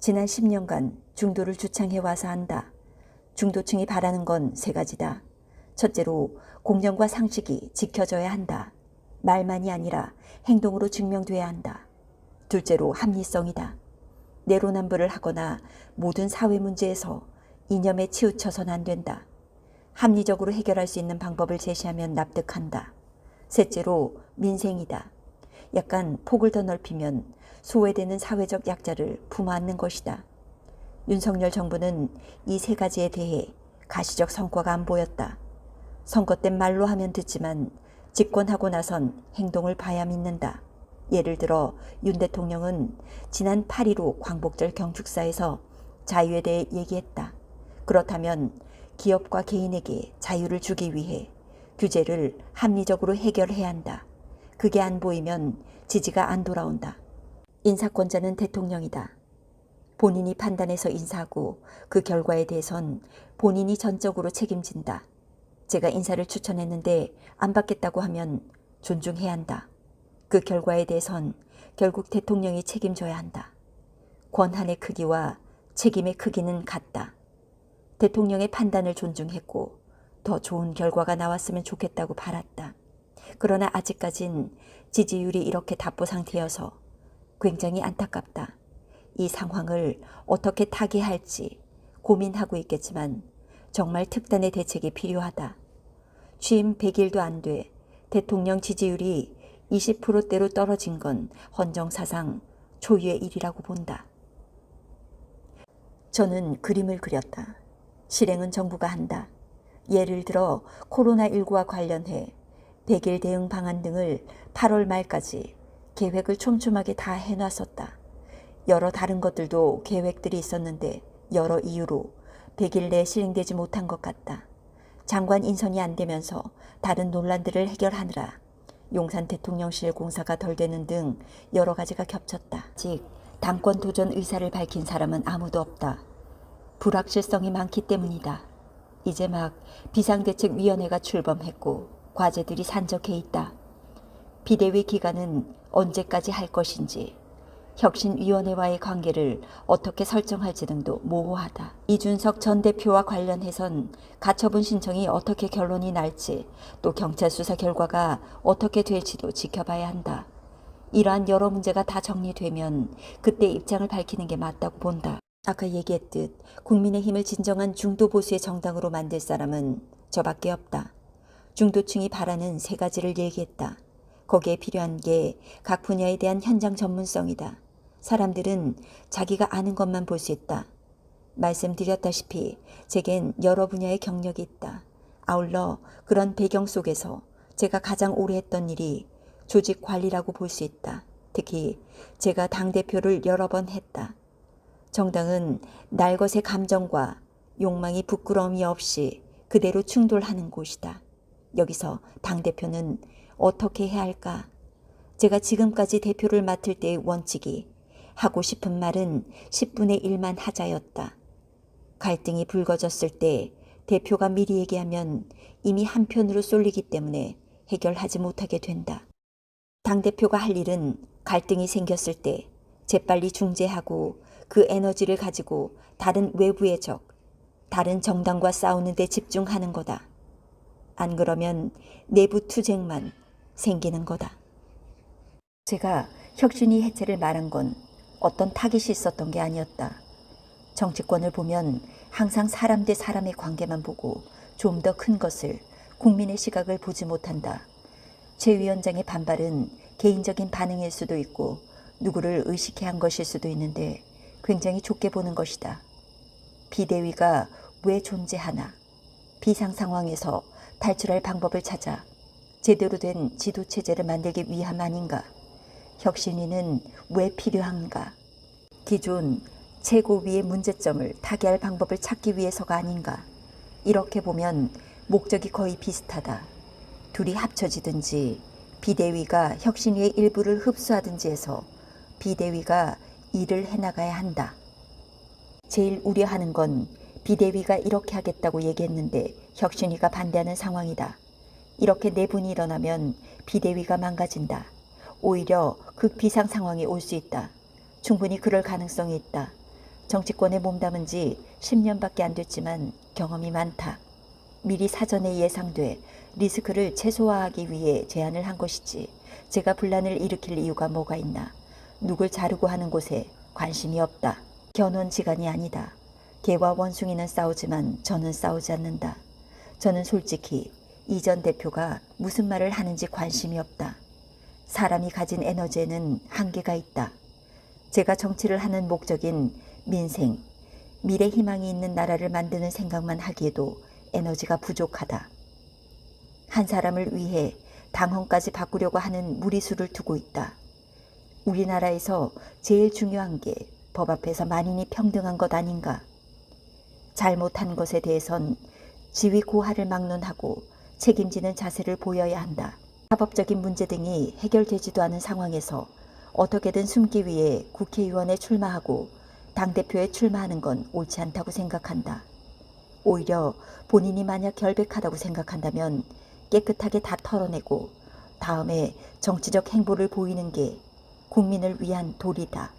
지난 10년간 중도를 주창해와서 한다. 중도층이 바라는 건 세 가지다. 첫째로 공정과 상식이 지켜져야 한다. 말만이 아니라 행동으로 증명돼야 한다. 둘째로 합리성이다. 내로남불을 하거나 모든 사회 문제에서 이념에 치우쳐서는 안 된다. 합리적으로 해결할 수 있는 방법을 제시하면 납득한다. 셋째로 민생이다. 약간 폭을 더 넓히면 소외되는 사회적 약자를 품어안는 것이다. 윤석열 정부는 이 세 가지에 대해 가시적 성과가 안 보였다. 선거 때 말로 하면 듣지만 집권하고 나선 행동을 봐야 믿는다. 예를 들어 윤 대통령은 지난 8.15 광복절 경축사에서 자유에 대해 얘기했다. 그렇다면 기업과 개인에게 자유를 주기 위해 규제를 합리적으로 해결해야 한다. 그게 안 보이면 지지가 안 돌아온다. 인사권자는 대통령이다. 본인이 판단해서 인사하고 그 결과에 대해선 본인이 전적으로 책임진다. 제가 인사를 추천했는데 안 받겠다고 하면 존중해야 한다. 그 결과에 대해선 결국 대통령이 책임져야 한다. 권한의 크기와 책임의 크기는 같다. 대통령의 판단을 존중했고 더 좋은 결과가 나왔으면 좋겠다고 바랐다. 그러나 아직까진 지지율이 이렇게 답보 상태여서 굉장히 안타깝다. 이 상황을 어떻게 타개할지 고민하고 있겠지만 정말 특단의 대책이 필요하다. 취임 100일도 안 돼 대통령 지지율이 20%대로 떨어진 건 헌정사상 초유의 일이라고 본다. 저는 그림을 그렸다. 실행은 정부가 한다. 예를 들어 코로나19와 관련해 100일 대응 방안 등을 8월 말까지 계획을 촘촘하게 다 해놨었다. 여러 다른 것들도 계획들이 있었는데 여러 이유로 100일 내에 실행되지 못한 것 같다. 장관 인선이 안 되면서 다른 논란들을 해결하느라 용산 대통령실 공사가 덜 되는 등 여러 가지가 겹쳤다. 아직 당권 도전 의사를 밝힌 사람은 아무도 없다. 불확실성이 많기 때문이다. 이제 막 비상대책위원회가 출범했고 과제들이 산적해 있다. 비대위 기간은 언제까지 할 것인지, 혁신위원회와의 관계를 어떻게 설정할지 등도 모호하다. 이준석 전 대표와 관련해선 가처분 신청이 어떻게 결론이 날지, 또 경찰 수사 결과가 어떻게 될지도 지켜봐야 한다. 이러한 여러 문제가 다 정리되면 그때 입장을 밝히는 게 맞다고 본다. 아까 얘기했듯 국민의힘을 진정한 중도보수의 정당으로 만들 사람은 저밖에 없다. 중도층이 바라는 세 가지를 얘기했다. 거기에 필요한 게 각 분야에 대한 현장 전문성이다. 사람들은 자기가 아는 것만 볼 수 있다. 말씀드렸다시피 제겐 여러 분야의 경력이 있다. 아울러 그런 배경 속에서 제가 가장 오래 했던 일이 조직 관리라고 볼 수 있다. 특히 제가 당대표를 여러 번 했다. 정당은 날것의 감정과 욕망이 부끄러움이 없이 그대로 충돌하는 곳이다. 여기서 당대표는 어떻게 해야 할까? 제가 지금까지 대표를 맡을 때의 원칙이 하고 싶은 말은 10분의 1만 하자였다. 갈등이 불거졌을 때 대표가 미리 얘기하면 이미 한편으로 쏠리기 때문에 해결하지 못하게 된다. 당대표가 할 일은 갈등이 생겼을 때 재빨리 중재하고 그 에너지를 가지고 다른 외부의 적, 다른 정당과 싸우는 데 집중하는 거다. 안 그러면 내부 투쟁만 생기는 거다. 제가 혁신위 해체를 말한 건 어떤 타깃이 있었던 게 아니었다. 정치권을 보면 항상 사람 대 사람의 관계만 보고 좀 더 큰 것을, 국민의 시각을 보지 못한다. 최 위원장의 반발은 개인적인 반응일 수도 있고 누구를 의식해 한 것일 수도 있는데 굉장히 좁게 보는 것이다. 비대위가 왜 존재하나? 비상 상황에서 탈출할 방법을 찾아 제대로 된 지도체제를 만들기 위함 아닌가? 혁신위는 왜 필요한가? 기존 최고위의 문제점을 타개할 방법을 찾기 위해서가 아닌가? 이렇게 보면 목적이 거의 비슷하다. 둘이 합쳐지든지 비대위가 혁신위의 일부를 흡수하든지 해서 비대위가 일을 해나가야 한다. 제일 우려하는 건 비대위가 이렇게 하겠다고 얘기했는데 혁신위가 반대하는 상황이다. 이렇게 내분이 일어나면 비대위가 망가진다. 오히려 극비상 상황이 올 수 있다. 충분히 그럴 가능성이 있다. 정치권에 몸담은 지 10년밖에 안 됐지만 경험이 많다. 미리 사전에 예상돼 리스크를 최소화하기 위해 제안을 한 것이지 제가 분란을 일으킬 이유가 뭐가 있나. 누굴 자르고 하는 곳에 관심이 없다. 견원지간이 아니다. 개와 원숭이는 싸우지만 저는 싸우지 않는다. 저는 솔직히 이 전 대표가 무슨 말을 하는지 관심이 없다. 사람이 가진 에너지에는 한계가 있다. 제가 정치를 하는 목적인 민생, 미래 희망이 있는 나라를 만드는 생각만 하기에도 에너지가 부족하다. 한 사람을 위해 당헌까지 바꾸려고 하는 무리수를 두고 있다. 우리나라에서 제일 중요한 게 법 앞에서 만인이 평등한 것 아닌가. 잘못한 것에 대해선 지위 고하를 막론하고 책임지는 자세를 보여야 한다. 사법적인 문제 등이 해결되지도 않은 상황에서 어떻게든 숨기 위해 국회의원에 출마하고 당대표에 출마하는 건 옳지 않다고 생각한다. 오히려 본인이 만약 결백하다고 생각한다면 깨끗하게 다 털어내고 다음에 정치적 행보를 보이는 게 국민을 위한 도리다.